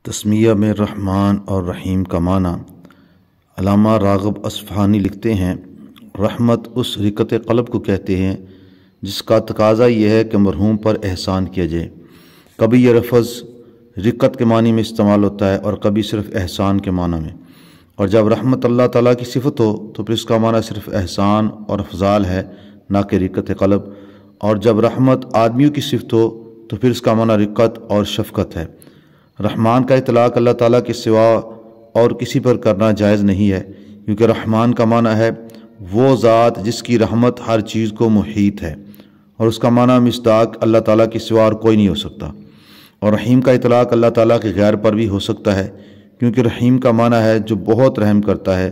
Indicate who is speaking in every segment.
Speaker 1: تسمیہ میں رحمان اور رحیم کا معنی۔ علامہ راغب اصفہانی لکھتے ہیں، رحمت اس رقت قلب کو کہتے ہیں جس کا تقاضا یہ ہے کہ مرحوم پر احسان کیا جائے۔ کبھی یہ لفظ رقت کے معنی میں استعمال ہوتا ہے اور کبھی صرف احسان کے معنی میں، اور جب رحمت اللہ تعالیٰ کی صفت ہو تو پھر اس کا معنی صرف احسان اور افضال ہے، نہ کہ رقت قلب، اور جب رحمت آدمیوں کی صفت ہو تو پھر اس کا معنی رقت اور شفقت ہے۔ رحمان کا اطلاق اللہ تعالیٰ کے سوا اور کسی پر کرنا جائز نہیں ہے، کیونکہ رحمان کا معنی ہے وہ ذات جس کی رحمت ہر چیز کو محیط ہے، اور اس کا معنی مصداق اللہ تعالیٰ کے سوا اور کوئی نہیں ہو سکتا۔ اور رحیم کا اطلاق اللہ تعالیٰ کے غیر پر بھی ہو سکتا ہے، کیونکہ رحیم کا معنی ہے جو بہت رحم کرتا ہے۔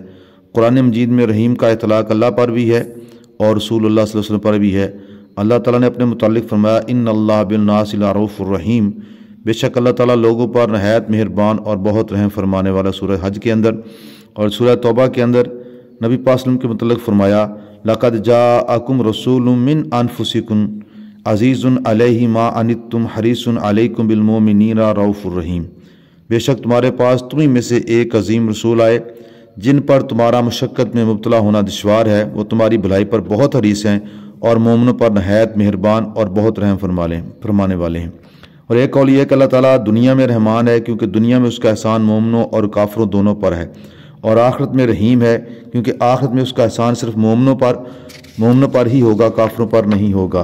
Speaker 1: قرآن مجید میں رحیم کا اطلاق اللہ پر بھی ہے اور رسول اللہ صلی اللہ علیہ وسلم پر بھی ہے۔ اللہ تعالیٰ نے اپنے متعلق فرمایا، ان اللہ بالناس لرؤوف الرحیم، بے شک اللہ تعالیٰ لوگوں پر نہایت مہربان اور بہت رحم فرمانے والا۔ سورہ حج کے اندر اور سورہ توبہ کے اندر نبی پاک صلی اللہ علیہ وسلم کے متعلق فرمایا، لقد جاءکم رسول من انفسکم عزیز علیہ ما عنتم حریص علیکم بالمؤمنین رؤوف الرحیم، بے شک تمہارے پاس تمہیں میں سے ایک عظیم رسول آئے جن پر تمہارا مشقت میں مبتلا ہونا دشوار ہے، وہ تمہاری بھلائی پر بہت حریص ہیں اور مومنوں پر نہایت مہربان اور بہت رحم فرمانے والے ہیں۔ اور ایک قول یہ ہے کہ اللہ تعالیٰ دنیا میں رحمان ہے کیونکہ دنیا میں اس کا احسان مومنوں اور کافروں دونوں پر ہے، اور آخرت میں رحیم ہے کیونکہ آخرت میں اس کا احسان صرف مومنوں پر ہی ہوگا، کافروں پر نہیں ہوگا۔